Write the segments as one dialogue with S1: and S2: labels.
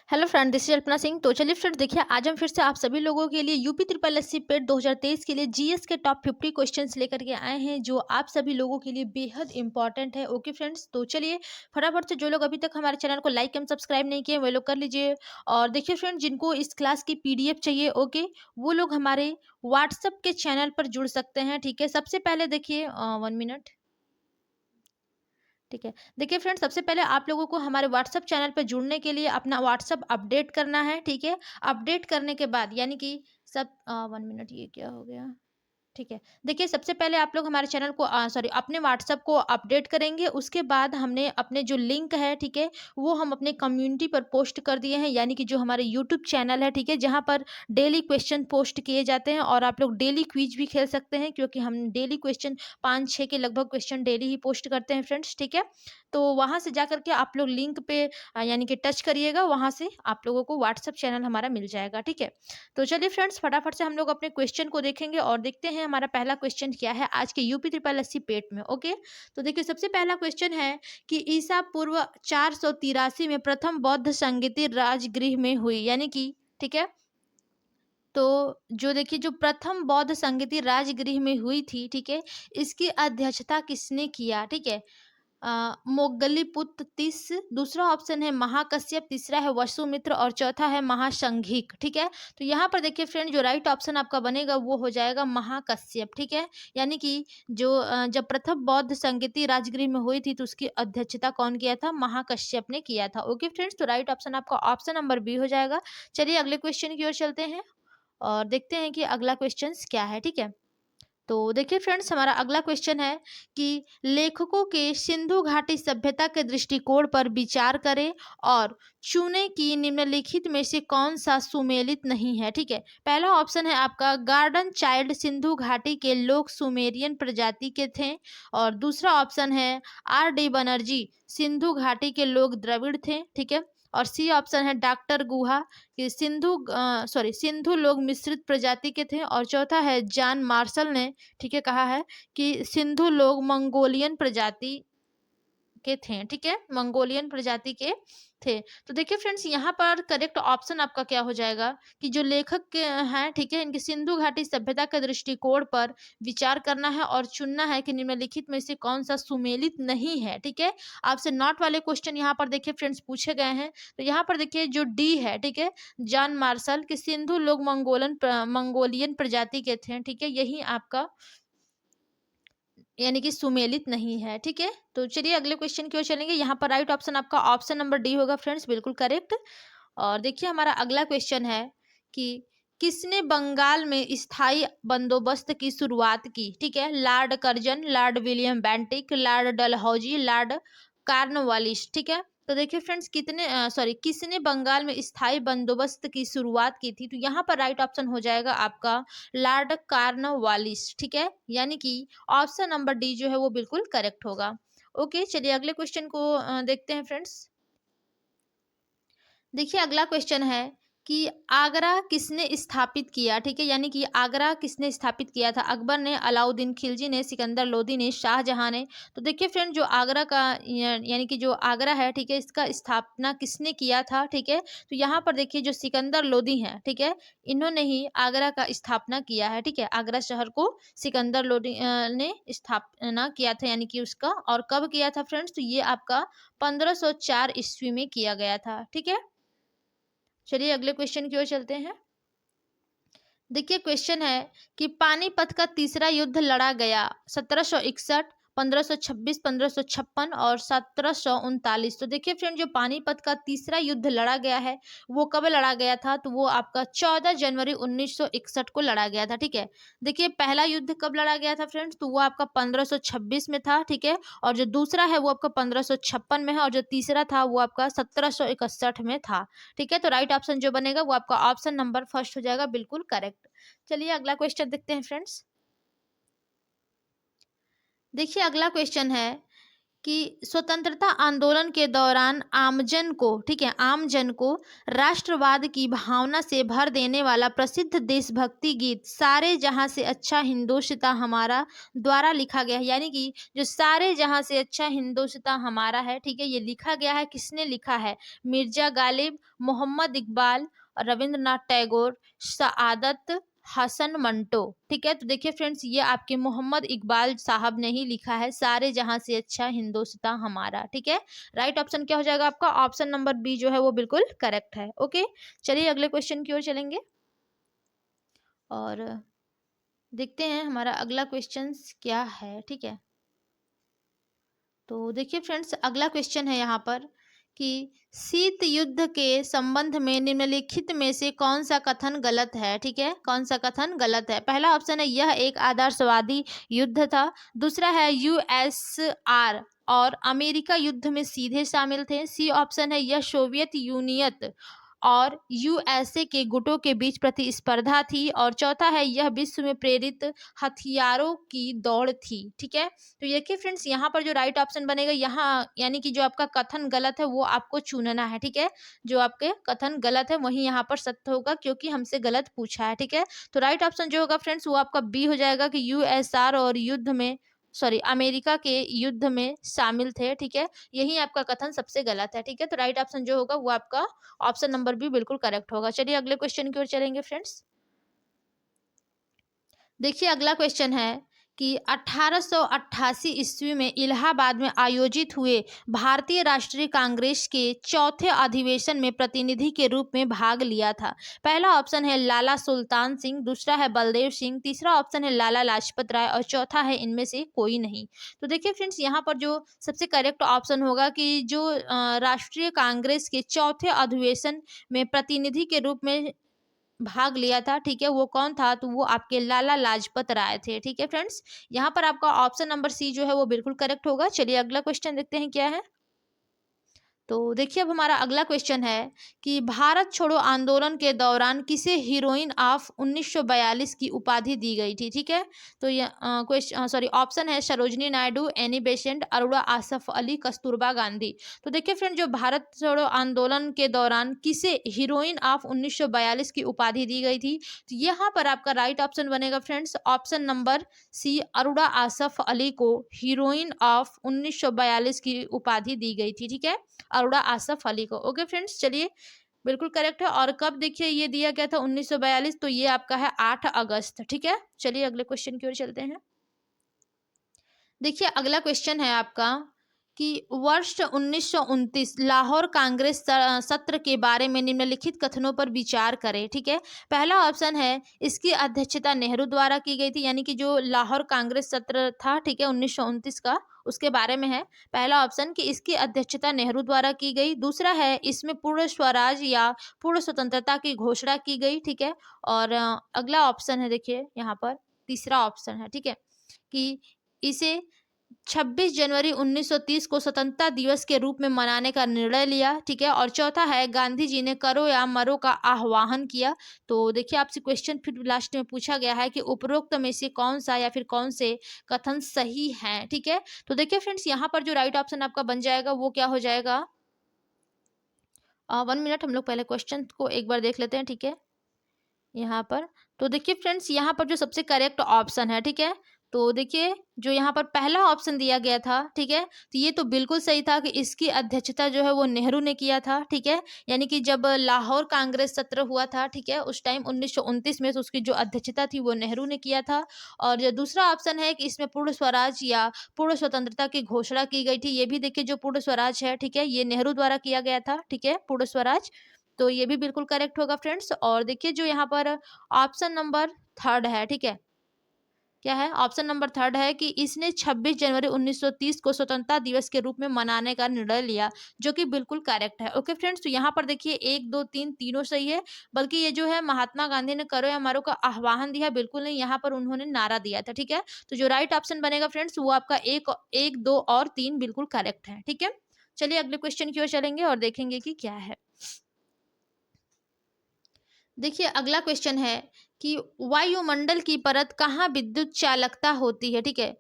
S1: Hello friend, this is Alpana Singh. तो चलिए friend, देखिए आज हम फिर से आप सभी लोगों के लिए यूपी ट्रिपल एससी पेट 2023 के लिए जीएस के टॉप 50 क्वेश्चंस लेकर के आए हैं, जो आप सभी लोगों के लिए बेहद इंपॉर्टेंट है। ओके फ्रेंड्स, तो चलिए फटाफट से जो लोग अभी तक हमारे चैनल को लाइक एंड सब्सक्राइब नहीं किए वो लोग कर लीजिए। और देखिए फ्रेंड, जिनको इस क्लास की पीडीएफ चाहिए, ओके, वो लोग हमारे व्हाट्सएप के चैनल पर जुड़ सकते हैं। ठीक है, सबसे पहले देखिए 1 मिनट। ठीक है, देखिए फ्रेंड्स, सबसे पहले आप लोगों को हमारे व्हाट्सएप चैनल पे जुड़ने के लिए अपना व्हाट्सएप अपडेट करना है। ठीक है, अपडेट करने के बाद यानी कि सब 1 मिनट, ये क्या हो गया। ठीक है, देखिए सबसे पहले आप लोग हमारे चैनल को सॉरी अपने व्हाट्सएप को अपडेट करेंगे। उसके बाद हमने अपने जो लिंक है, ठीक है, वो हम अपने कम्युनिटी पर पोस्ट कर दिए हैं, यानी कि जो हमारे यूट्यूब चैनल है, ठीक है, जहाँ पर डेली क्वेश्चन पोस्ट किए जाते हैं और आप लोग डेली क्विज भी खेल सकते हैं, क्योंकि हम डेली क्वेश्चन 5-6 के लगभग क्वेश्चन डेली ही पोस्ट करते हैं फ्रेंड्स। ठीक है, तो वहाँ से जा करके आप लोग लिंक पे यानी कि टच करिएगा, वहाँ से आप लोगों को व्हाट्सएप चैनल हमारा मिल जाएगा। ठीक है, तो चलिए फ्रेंड्स, फटाफट से हम लोग अपने क्वेश्चन को देखेंगे और देखते हैं हमारा पहला क्वेश्चन क्या है आज के यूपी ट्रिपल एससी पेट में। ओके, तो देखिए सबसे पहला क्वेश्चन है कि ईसा पूर्व 483 में प्रथम बौद्ध संगीति राजगृह में हुई, यानी कि ठीक है, तो जो देखिए जो प्रथम बौद्ध संगीति राजगृह में हुई थी, ठीक है, इसकी अध्यक्षता किसने किया। ठीक है, मोगलीपुत्र तीस, दूसरा ऑप्शन है महाकश्यप, तीसरा है वसुमित्र और चौथा है महासंघिक। ठीक है, तो यहाँ पर देखिए फ्रेंड, जो राइट ऑप्शन आपका बनेगा वो हो जाएगा महाकश्यप। ठीक है, यानी कि जो जब प्रथम बौद्ध संगीति राजगृह में हुई थी तो उसकी अध्यक्षता कौन किया था, महाकश्यप ने किया था। ओके फ्रेंड्स, तो राइट ऑप्शन आपका ऑप्शन नंबर बी हो जाएगा। चलिए अगले क्वेश्चन की ओर चलते हैं और देखते हैं कि अगला क्वेश्चन क्या है। ठीक है, तो देखिए फ्रेंड्स, हमारा अगला क्वेश्चन है कि लेखकों के सिंधु घाटी सभ्यता के दृष्टिकोण पर विचार करें और चुनें कि निम्नलिखित में से कौन सा सुमेलित नहीं है। ठीक है, पहला ऑप्शन है आपका गार्डन चाइल्ड, सिंधु घाटी के लोग सुमेरियन प्रजाति के थे। और दूसरा ऑप्शन है आर डी बनर्जी, सिंधु घाटी के लोग द्रविड़ थे। ठीक है, और सी ऑप्शन है डॉक्टर गुहा कि सिंधु लोग मिश्रित प्रजाति के थे। और चौथा है जॉन मार्शल ने, ठीक है, कहा है कि सिंधु लोग मंगोलियन प्रजाति के थे। ठीक है, मंगोलियन प्रजाति के थे। तो देखिए फ्रेंड्स, यहाँ पर करेक्ट ऑप्शन आपका क्या हो जाएगा कि जो लेखक के हैं, ठीक है, इनकी सिंधु घाटी सभ्यता के दृष्टिकोण पर विचार करना है और चुनना है कि निम्नलिखित में से कौन सा सुमेलित नहीं है। ठीक है, आपसे नॉट वाले क्वेश्चन यहाँ पर देखिए फ्रेंड्स पूछे गए हैं। तो यहाँ पर देखिए जो डी है, ठीक है, जॉन मार्शल कि सिंधु लोग मंगोलियन प्रजाति के थे। ठीक है, यही आपका यानी कि सुमेलित नहीं है। ठीक है, तो चलिए अगले क्वेश्चन की ओर चलेंगे। यहाँ पर राइट ऑप्शन आपका ऑप्शन नंबर डी होगा फ्रेंड्स, बिल्कुल करेक्ट। और देखिए हमारा अगला क्वेश्चन है कि किसने बंगाल में स्थायी बंदोबस्त की शुरुआत की। ठीक है, Lord Curzon, Lord William Bentinck, Lord Dalhousie, Lord Cornwallis. ठीक है, तो देखिए फ्रेंड्स, किसने बंगाल में स्थायी बंदोबस्त की शुरुआत की थी। तो यहाँ पर राइट ऑप्शन हो जाएगा आपका लॉर्ड कार्नवालिस। ठीक है, यानी कि ऑप्शन नंबर डी जो है वो बिल्कुल करेक्ट होगा। ओके, चलिए अगले क्वेश्चन को देखते हैं फ्रेंड्स। देखिए अगला क्वेश्चन है कि आगरा किसने स्थापित किया। ठीक है, यानी कि आगरा किसने स्थापित किया था, अकबर ने, अलाउद्दीन खिलजी ने, सिकंदर लोदी ने, शाहजहां ने। तो देखिए फ्रेंड, जो आगरा का यानी कि जो आगरा है, ठीक है, इसका स्थापना किसने किया था। ठीक है, तो यहाँ पर देखिए जो सिकंदर लोदी हैं, ठीक है, इन्होंने ही आगरा का स्थापना किया है। ठीक है, आगरा शहर को सिकंदर लोदी ने स्थापना किया था, यानी कि उसका, और कब किया था फ्रेंड्स, तो ये आपका 1504 ईस्वी में किया गया था। ठीक है, चलिए अगले क्वेश्चन की ओर चलते हैं। देखिए क्वेश्चन है कि पानीपत का तीसरा युद्ध लड़ा गया 1761, 1526, 1556 और 1739। तो देखिए फ्रेंड, जो पानीपत का तीसरा युद्ध लड़ा गया है वो कब लड़ा गया था, तो वो आपका 14 जनवरी 1961 को लड़ा गया था। ठीक है, देखिए पहला युद्ध कब लड़ा गया था फ्रेंड्स, तो वो आपका 1526 में था। ठीक है, और जो दूसरा है वो आपका 1556 में है, और जो तीसरा था वो आपका 1761 में था। ठीक है, तो राइट ऑप्शन जो बनेगा वो आपका ऑप्शन नंबर फर्स्ट हो जाएगा, बिल्कुल करेक्ट। चलिए अगला क्वेश्चन देखते हैं फ्रेंड्स। देखिए अगला क्वेश्चन है कि स्वतंत्रता आंदोलन के दौरान आमजन को, ठीक है, आमजन को राष्ट्रवाद की भावना से भर देने वाला प्रसिद्ध देशभक्ति गीत सारे जहां से अच्छा हिंदोसिता हमारा द्वारा लिखा गया है। यानी कि जो सारे जहां से अच्छा हिंदोसिता हमारा है, ठीक है, ये लिखा गया है, किसने लिखा है? मिर्जा गालिब, मोहम्मद इकबाल, रविंद्रनाथ टैगोर, सआदत हसन मंटो। ठीक है, तो देखिए फ्रेंड्स, ये आपके मोहम्मद इकबाल साहब ने ही लिखा है सारे जहां से अच्छा हिंदोसिता हमारा। ठीक है, राइट ऑप्शन क्या हो जाएगा आपका? ऑप्शन नंबर बी जो है वो बिल्कुल करेक्ट है। ओके, चलिए अगले क्वेश्चन की ओर चलेंगे और देखते हैं हमारा अगला क्वेश्चन क्या है। ठीक है, तो देखिए फ्रेंड्स, अगला क्वेश्चन है यहाँ पर कि शीत युद्ध के संबंध में निम्नलिखित में से कौन सा कथन गलत है? ठीक है, कौन सा कथन गलत है? पहला ऑप्शन है यह एक आदर्शवादी युद्ध था। दूसरा है यूएसआर और अमेरिका युद्ध में सीधे शामिल थे। सी ऑप्शन है यह सोवियत यूनियन और यूएसए के गुटों के बीच प्रतिस्पर्धा थी। और चौथा है यह विश्व में प्रेरित हथियारों की दौड़ थी। ठीक है, तो देखिए फ्रेंड्स, यहाँ पर जो राइट ऑप्शन बनेगा, यहाँ यानी कि जो आपका कथन गलत है वो आपको चुनना है। ठीक है, जो आपके कथन गलत है वही यहाँ पर सत्य होगा, क्योंकि हमसे गलत पूछा है। ठीक है, तो राइट ऑप्शन जो होगा फ्रेंड्स वो आपका बी हो जाएगा कि यूएसआर और युद्ध में, सॉरी, अमेरिका के युद्ध में शामिल थे। ठीक है, यही आपका कथन सबसे गलत है। ठीक है, तो राइट ऑप्शन जो होगा वो आपका ऑप्शन नंबर बी बिल्कुल करेक्ट होगा। चलिए अगले क्वेश्चन की ओर चलेंगे फ्रेंड्स। देखिए अगला क्वेश्चन है कि 1888 ईस्वी में इलाहाबाद में आयोजित हुए भारतीय राष्ट्रीय कांग्रेस के चौथे अधिवेशन में प्रतिनिधि के रूप में भाग लिया था। पहला ऑप्शन है लाला सुल्तान सिंह, दूसरा है बलदेव सिंह, तीसरा ऑप्शन है लाला लाजपत राय और चौथा है इनमें से कोई नहीं। तो देखिए फ्रेंड्स, यहाँ पर जो सबसे करेक्ट ऑप्शन होगा कि जो राष्ट्रीय कांग्रेस के चौथे अधिवेशन में प्रतिनिधि के रूप में भाग लिया था, ठीक है, वो कौन था? तो वो आपके लाला लाजपत राय थे। ठीक है फ्रेंड्स, यहाँ पर आपका ऑप्शन नंबर सी जो है वो बिल्कुल करेक्ट होगा। चलिए अगला क्वेश्चन देखते हैं क्या है। तो देखिए अब हमारा अगला क्वेश्चन है कि भारत छोड़ो आंदोलन के दौरान किसे हीरोइन ऑफ 1942 की उपाधि दी गई थी? ठीक है, तो ये क्वेश्चन, सॉरी, ऑप्शन है सरोजनी नायडू, एनी बेसेंट, अरोड़ा आसफ अली, कस्तूरबा गांधी। तो देखिए फ्रेंड, जो भारत छोड़ो आंदोलन के दौरान किसे हीरोइन ऑफ 1942 की उपाधि दी गई थी, तो यहाँ पर आपका राइट ऑप्शन बनेगा friends option number C, Arora Asaf Ali को हीरोइन ऑफ 1942 की उपाधि दी गई थी। ठीक है, अरोड़ा आसफ अली को। ओके फ्रेंड्स, चलिए बिल्कुल करेक्ट है। और कब देखिए ये दिया गया था? 1942, तो ये आपका है 8 अगस्त। ठीक है, चलिए अगले क्वेश्चन की ओर चलते हैं। देखिए अगला क्वेश्चन है आपका कि वर्ष 1929 लाहौर कांग्रेस सत्र के बारे में निम्नलिखित कथनों पर विचार करें। ठीक है, पहला ऑप्शन है इसकी अध्यक्षता नेहरू द्वारा की गई थी, यानी कि जो लाहौर कांग्रेस सत्र था, ठीक है, 1929 का, उसके बारे में है। पहला ऑप्शन कि इसकी अध्यक्षता नेहरू द्वारा की गई। दूसरा है इसमें पूर्ण स्वराज या पूर्ण स्वतंत्रता की घोषणा की गई। ठीक है, और अगला ऑप्शन है, देखिए यहाँ पर तीसरा ऑप्शन है, ठीक है, कि इसे 26 जनवरी 1930 को स्वतंत्रता दिवस के रूप में मनाने का निर्णय लिया। ठीक है, और चौथा है गांधी जी ने करो या मरो का आह्वान किया। तो देखिए आपसे क्वेश्चन फिर लास्ट में पूछा गया है कि उपरोक्त में से कौन सा या फिर कौन से कथन सही हैं। ठीक है, तो देखिए फ्रेंड्स, यहाँ पर जो राइट ऑप्शन आपका बन जाएगा वो क्या हो जाएगा? 1 मिनट, हम लोग पहले क्वेश्चन को एक बार देख लेते हैं। ठीक है, यहाँ पर, तो देखिए फ्रेंड्स, यहाँ पर जो सबसे करेक्ट ऑप्शन है, ठीक है, तो देखिए जो यहाँ पर पहला ऑप्शन दिया गया था, ठीक है, तो ये तो बिल्कुल सही था कि इसकी अध्यक्षता जो है वो नेहरू ने किया था। ठीक है, यानी कि जब लाहौर कांग्रेस सत्र हुआ था, ठीक है, उस टाइम 1929 में, तो उसकी जो अध्यक्षता थी वो नेहरू ने किया था। और जो दूसरा ऑप्शन है कि इसमें पूर्ण स्वराज या पूर्ण स्वतंत्रता की घोषणा की गई थी, ये भी देखिए जो पूर्ण स्वराज है, ठीक है, ये नेहरू द्वारा किया गया था। ठीक है, पूर्ण स्वराज, तो ये भी बिल्कुल करेक्ट होगा फ्रेंड्स। और देखिए जो यहाँ पर ऑप्शन नंबर थर्ड है, ठीक है, क्या है? ऑप्शन नंबर थर्ड है कि इसने 26 जनवरी 1930 को स्वतंत्रता दिवस के रूप में मनाने का निर्णय लिया, जो कि बिल्कुल करेक्ट है। ओके फ्रेंड्स, तो यहाँ पर देखिए 1 2 3 तीनों सही है, बल्कि ये जो है महात्मा गांधी ने करो या मरो का आह्वान दिया, बिल्कुल नहीं, यहाँ पर उन्होंने नारा दिया था। ठीक है, तो जो राइट ऑप्शन बनेगा फ्रेंड्स वो आपका 1 2 और 3 बिल्कुल करेक्ट है। ठीक है, चलिए अगले क्वेश्चन की ओर चलेंगे और देखेंगे कि क्या है। देखिए अगला क्वेश्चन है कि वायुमंडल की परत कहाँ विद्युत चालकता होती है? ठीक है,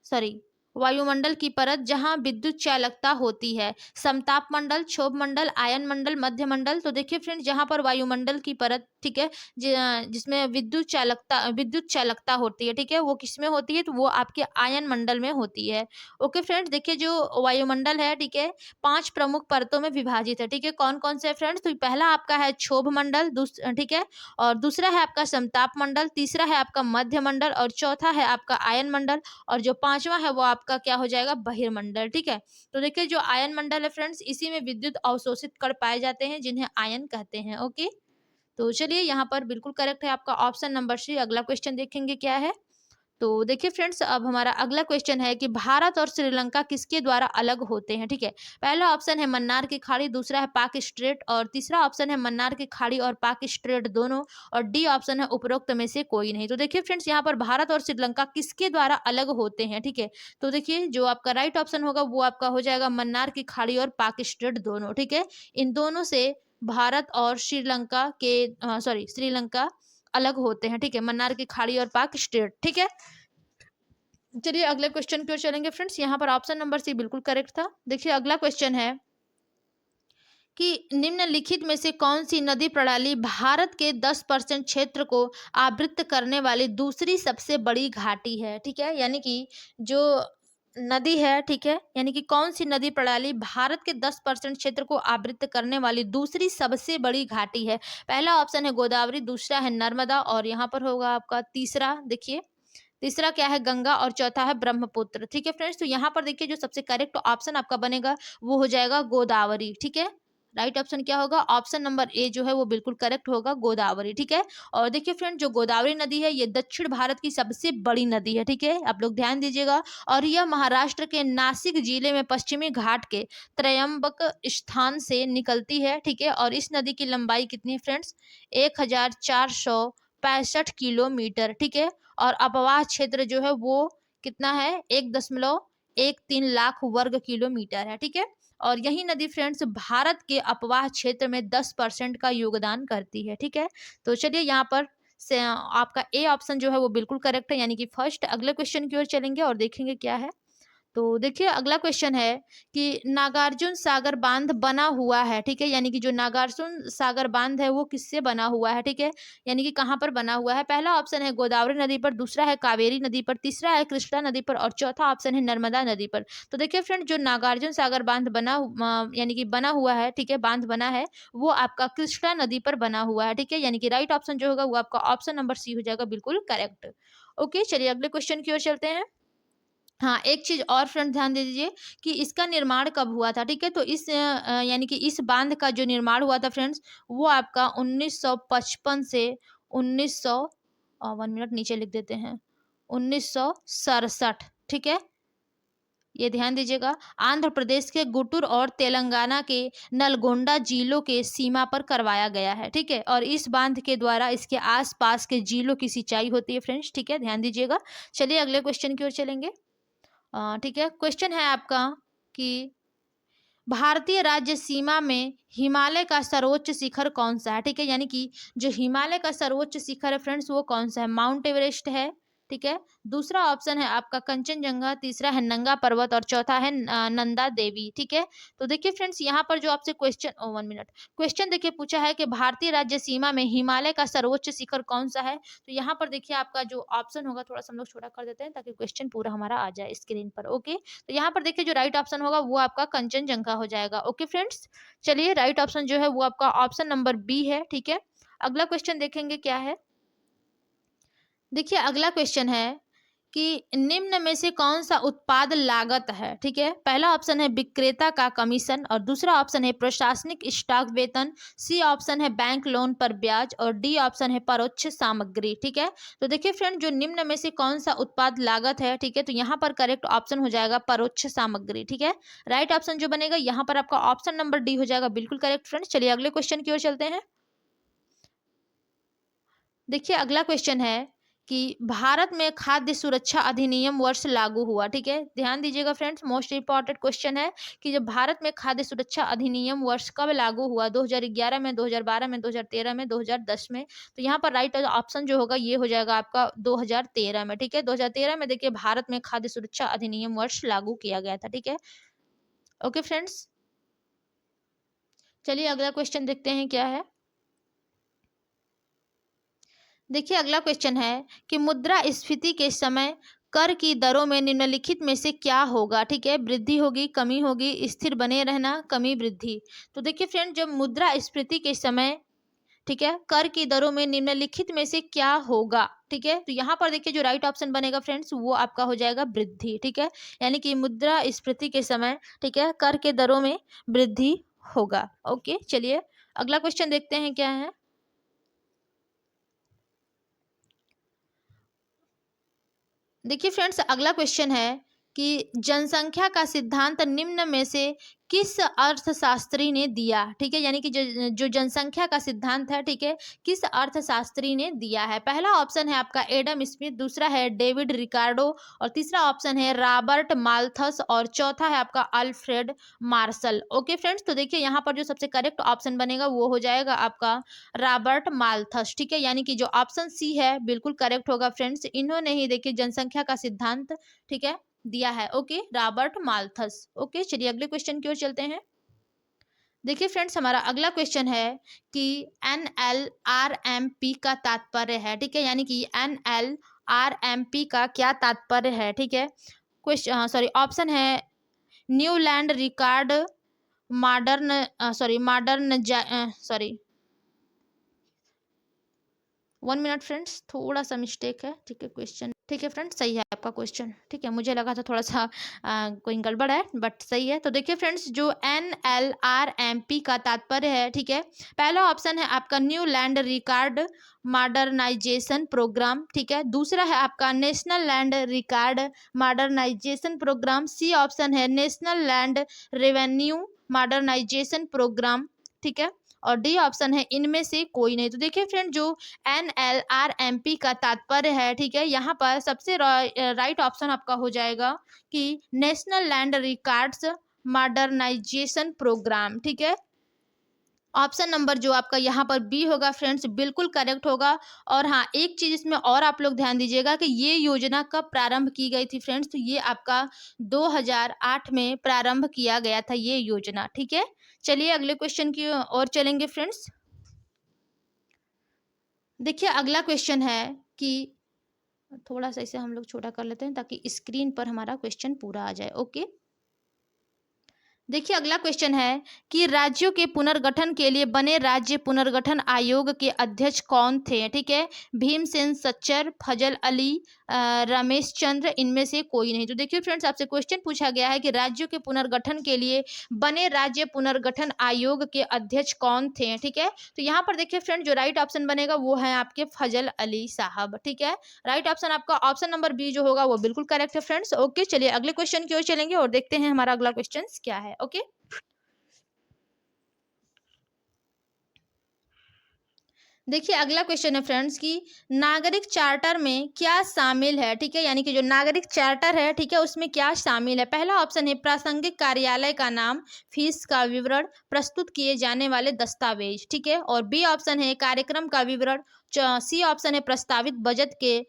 S1: सॉरी, वायुमंडल की परत जहां विद्युत चालकता होती है। समताप मंडल, क्षोभ मंडल, आयन मंडल, मध्य मंडल। तो देखिए फ्रेंड्स, जहां पर वायुमंडल की परत, ठीक है, जिसमें विद्युत चालकता होती है, ठीक है, वो किसमें होती है, तो वो आपके आयन मंडल में होती है। ओके फ्रेंड्स, देखिए जो वायुमंडल है, ठीक है, 5 प्रमुख परतों में विभाजित है, ठीक है। कौन-कौन से फ्रेंड्स? तो पहला आपका है क्षोभ मंडल, ठीक है, और दूसरा है आपका समताप मंडल, तीसरा है आपका मध्य मंडल और चौथा है आपका आयन मंडल और जो पांचवा है वो आपका क्या हो जाएगा? बहिर्मंडल, ठीक है। तो देखिए जो आयन मंडल है फ्रेंड्स, इसी में विद्युत अवशोषित कण पाए जाते हैं जिन्हें आयन कहते हैं। ओके, तो चलिए यहाँ पर बिल्कुल करेक्ट है आपका ऑप्शन नंबर सी। अगला क्वेश्चन देखेंगे क्या है। तो देखिए फ्रेंड्स, अब हमारा अगला क्वेश्चन है कि भारत और श्रीलंका किसके द्वारा अलग होते हैं, ठीक है। पहला ऑप्शन है मन्नार की खाड़ी, दूसरा है पाक स्ट्रेट और तीसरा ऑप्शन है मन्नार की खाड़ी और पाक स्ट्रेट दोनों और डी ऑप्शन है उपरोक्त में से कोई नहीं। तो देखिए फ्रेंड्स, यहाँ पर भारत और श्रीलंका किसके द्वारा अलग होते हैं, ठीक है। तो देखिए जो आपका राइट ऑप्शन होगा वो आपका हो जाएगा मन्नार की खाड़ी और पाक स्ट्रेट दोनों, ठीक है। इन दोनों से भारत और श्रीलंका के सॉरी श्रीलंका अलग होते हैं, ठीक है, मन्नार की खाड़ी और पाक स्ट्रेट, ठीक है। चलिए अगले क्वेश्चन की ओर चलेंगे फ्रेंड्स। यहाँ पर ऑप्शन नंबर सी बिल्कुल करेक्ट था। देखिए अगला क्वेश्चन है कि निम्नलिखित में से कौन सी नदी प्रणाली भारत के 10% क्षेत्र को आवृत करने वाली दूसरी सबसे बड़ी घाटी है, ठीक है। यानी कि जो नदी है, ठीक है, यानी कि कौन सी नदी प्रणाली भारत के 10% क्षेत्र को आवृत करने वाली दूसरी सबसे बड़ी घाटी है। पहला ऑप्शन है गोदावरी, दूसरा है नर्मदा और यहाँ पर होगा आपका तीसरा, देखिए तीसरा क्या है गंगा और चौथा है ब्रह्मपुत्र, ठीक है फ्रेंड्स। तो यहाँ पर देखिए जो सबसे करेक्ट ऑप्शन आपका बनेगा वो हो जाएगा गोदावरी, ठीक है। राइट ऑप्शन क्या होगा? ऑप्शन नंबर ए जो है वो बिल्कुल करेक्ट होगा, गोदावरी, ठीक है। और देखिए फ्रेंड, जो गोदावरी नदी है ये दक्षिण भारत की सबसे बड़ी नदी है, ठीक है, आप लोग ध्यान दीजिएगा। और यह महाराष्ट्र के नासिक जिले में पश्चिमी घाट के त्रयंबक स्थान से निकलती है, ठीक है। और इस नदी की लंबाई कितनी है फ्रेंड्स? 1465 किलोमीटर, ठीक है। और अपवाह क्षेत्र जो है वो कितना है? 1.13 लाख वर्ग किलोमीटर है, ठीक है। और यही नदी फ्रेंड्स भारत के अपवाह क्षेत्र में 10% का योगदान करती है, ठीक है। तो चलिए यहाँ पर से आपका ए ऑप्शन जो है वो बिल्कुल करेक्ट है, यानी कि फर्स्ट। अगले क्वेश्चन की ओर चलेंगे और देखेंगे क्या है। तो देखिए अगला क्वेश्चन है कि नागार्जुन सागर बांध बना हुआ है, ठीक है, यानी कि जो नागार्जुन सागर बांध है वो किससे बना हुआ है, ठीक है, यानी कि कहाँ पर बना हुआ है। पहला ऑप्शन है गोदावरी नदी पर, दूसरा है कावेरी नदी पर, तीसरा है कृष्णा नदी पर और चौथा ऑप्शन है नर्मदा नदी पर। तो देखिए फ्रेंड, जो नागार्जुन सागर बांध यानी कि बना हुआ है, ठीक है, बांध बना है वो आपका कृष्णा नदी पर बना हुआ है, ठीक है, यानी कि राइट ऑप्शन जो होगा वो आपका ऑप्शन नंबर सी हो जाएगा, बिल्कुल करेक्ट। ओके, चलिए अगले क्वेश्चन की ओर चलते हैं। हाँ, एक चीज़ और फ्रेंड ध्यान दे दीजिए कि इसका निर्माण कब हुआ था, ठीक है? तो यानी कि इस बांध का जो निर्माण हुआ था फ्रेंड्स, वो आपका 1955 से 1900 1 मिनट नीचे लिख देते हैं, 1967, ठीक है? ये ध्यान दीजिएगा। आंध्र प्रदेश के गुंटूर और तेलंगाना के नलगोंडा जिलों के सीमा पर करवाया गया है, ठीक है? और इस बांध के द्वारा इसके आस-पास के जिलों की सिंचाई होती है फ्रेंड्स, ठीक है? ध्यान दीजिएगा। चलिए अगले क्वेश्चन की ओर चलेंगे। ठीक है, क्वेश्चन है आपका कि भारतीय राज्य सीमा में हिमालय का सर्वोच्च शिखर कौन सा है, ठीक है, यानी कि जो हिमालय का सर्वोच्च शिखर है फ्रेंड्स वो कौन सा है? माउंट एवरेस्ट है, ठीक है। दूसरा ऑप्शन है आपका कंचनजंगा, तीसरा है नंगा पर्वत और चौथा है नंदा देवी, ठीक है। तो देखिए फ्रेंड्स, यहाँ पर जो आपसे क्वेश्चन 1 मिनट क्वेश्चन देखिए पूछा है कि भारतीय राज्य सीमा में हिमालय का सर्वोच्च शिखर कौन सा है। तो यहाँ पर देखिए आपका जो ऑप्शन होगा थोड़ा सा हम लोग छोटा कर देते हैं ताकि क्वेश्चन पूरा हमारा आ जाए स्क्रीन पर। ओके, तो यहाँ पर देखिए जो राइट ऑप्शन होगा वो आपका कंचनजंगा हो जाएगा। ओके फ्रेंड्स, चलिए राइट ऑप्शन जो है वो आपका ऑप्शन नंबर बी है, ठीक है। अगला क्वेश्चन देखेंगे क्या है। देखिए अगला क्वेश्चन है कि निम्न में से कौन सा उत्पाद लागत है, ठीक है। पहला ऑप्शन है विक्रेता का कमीशन और दूसरा ऑप्शन है प्रशासनिक स्टाफ वेतन, सी ऑप्शन है बैंक लोन पर ब्याज और डी ऑप्शन है परोक्ष सामग्री, ठीक है। तो देखिए फ्रेंड, जो निम्न में से कौन सा उत्पाद लागत है, ठीक है, तो यहाँ पर करेक्ट ऑप्शन हो जाएगा परोक्ष सामग्री, ठीक है। राइट ऑप्शन जो बनेगा यहाँ पर आपका ऑप्शन नंबर डी हो जाएगा, बिल्कुल करेक्ट फ्रेंड्स। चलिए अगले क्वेश्चन की ओर चलते हैं। देखिए अगला क्वेश्चन है कि भारत में खाद्य सुरक्षा अधिनियम वर्ष लागू हुआ, ठीक है? ध्यान दीजिएगा फ्रेंड्स, मोस्ट इम्पोर्टेंट क्वेश्चन है कि जब भारत में खाद्य सुरक्षा अधिनियम वर्ष कब लागू हुआ? 2011 में, 2012 में, 2013 में, 2010 में? तो यहाँ पर राइट ऑप्शन जो होगा ये हो जाएगा आपका 2013 में, ठीक है? 2013 में देखिए भारत में खाद्य सुरक्षा अधिनियम वर्ष लागू किया गया था, ठीक है? ओके फ्रेंड्स, चलिए अगला क्वेश्चन देखते हैं क्या है। देखिए अगला क्वेश्चन है कि मुद्रास्फीति के समय कर की दरों में निम्नलिखित में से क्या होगा? ठीक है, वृद्धि होगी, कमी होगी, स्थिर बने रहना, कमी, वृद्धि। तो देखिए फ्रेंड, जब मुद्रास्फीति के समय, ठीक है, कर की दरों में निम्नलिखित में से क्या होगा? ठीक है, तो यहाँ पर देखिए जो राइट ऑप्शन बनेगा फ्रेंड्स वो आपका हो जाएगा वृद्धि, ठीक है? यानी कि मुद्रास्फीति के समय, ठीक है, कर के दरों में वृद्धि होगा। ओके, चलिए अगला क्वेश्चन देखते हैं क्या है। देखिए फ्रेंड्स, अगला क्वेश्चन है कि जनसंख्या का सिद्धांत निम्न में से किस अर्थशास्त्री ने दिया? ठीक है, यानी कि जो जो जनसंख्या का सिद्धांत है, ठीक है, किस अर्थशास्त्री ने दिया है? पहला ऑप्शन है आपका एडम स्मिथ, दूसरा है डेविड रिकार्डो, और तीसरा ऑप्शन है रॉबर्ट माल्थस, और चौथा है आपका अल्फ्रेड मार्शल। ओके फ्रेंड्स, तो देखिए यहाँ पर जो सबसे करेक्ट ऑप्शन बनेगा वो हो जाएगा आपका रॉबर्ट माल्थस, ठीक है, यानी कि जो ऑप्शन सी है बिल्कुल करेक्ट होगा फ्रेंड्स। इन्होंने ही देखिए जनसंख्या का सिद्धांत, ठीक है, दिया है। Okay, Robert Malthus. ओके, चलिए अगले क्वेश्चन की ओर चलते हैं। देखिए फ्रेंड्स, हमारा अगला क्वेश्चन है कि NLRMP का तात्पर्य है, ठीक है, यानी कि NLRMP का क्या तात्पर्य है? ठीक है, क्वेश्चन सॉरी ऑप्शन है new land record, modern sorry modern sorry 1 minute friends, थोड़ा सा मिस्टेक है, ठीक है, क्वेश्चन ठीक है फ्रेंड्स, सही है आपका क्वेश्चन, ठीक है, मुझे लगा था थोड़ा सा कोई गड़बड़ है बट सही है। तो देखिए फ्रेंड्स, जो NLRMP का तात्पर्य है, ठीक है, पहला ऑप्शन है आपका new land record modernization programme, ठीक है, दूसरा है आपका national land record modernization programme, C option है national land revenue modernization programme, ठीक है, और डी ऑप्शन है इनमें से कोई नहीं। तो देखिए फ्रेंड, जो NLRMP का तात्पर्य है, ठीक है, यहाँ पर सबसे राइट ऑप्शन आपका हो जाएगा कि national land records modernisation programme, ठीक है, ऑप्शन नंबर जो आपका यहाँ पर बी होगा फ्रेंड्स बिल्कुल करेक्ट होगा। और हाँ, एक चीज इसमें और आप लोग ध्यान दीजिएगा कि ये योजना कब प्रारंभ की गई थी फ्रेंड्स, तो ये आपका 2008 में प्रारंभ किया गया था ये योजना, ठीक है। चलिए अगले क्वेश्चन की ओर चलेंगे फ्रेंड्स। देखिए अगला क्वेश्चन है कि थोड़ा सा इसे हम लोग छोटा कर लेते हैं ताकि स्क्रीन पर हमारा क्वेश्चन पूरा आ जाए। ओके, देखिए अगला क्वेश्चन है कि राज्यों के पुनर्गठन के लिए बने राज्य पुनर्गठन आयोग के अध्यक्ष कौन थे? ठीक है, भीमसेन सच्चर, फजल अली, रमेश चंद्र, इनमें से कोई नहीं। तो देखिए फ्रेंड्स, आपसे क्वेश्चन पूछा गया है कि राज्यों के पुनर्गठन के लिए बने राज्य पुनर्गठन आयोग के अध्यक्ष कौन थे? ठीक है, तो यहाँ पर देखिए फ्रेंड, जो राइट ऑप्शन बनेगा वो है आपके फजल अली साहब, ठीक है, राइट ऑप्शन आपका ऑप्शन नंबर बी जो होगा वो बिल्कुल करेक्ट है फ्रेंड्स। ओके, चलिए अगले क्वेश्चन की ओर चलेंगे और देखते हैं हमारा अगला क्वेश्चन क्या है। ओके, देखिए अगला क्वेश्चन है फ्रेंड्स कि नागरिक चार्टर में क्या शामिल है? ठीक है, यानी कि जो नागरिक चार्टर है, ठीक है, उसमें क्या शामिल है? पहला ऑप्शन है प्रासंगिक कार्यालय का नाम, फीस का विवरण, प्रस्तुत किए जाने वाले दस्तावेज, ठीक है, और बी ऑप्शन है कार्यक्रम का विवरण, सी ऑप्शन है प्रस्तावित बजट के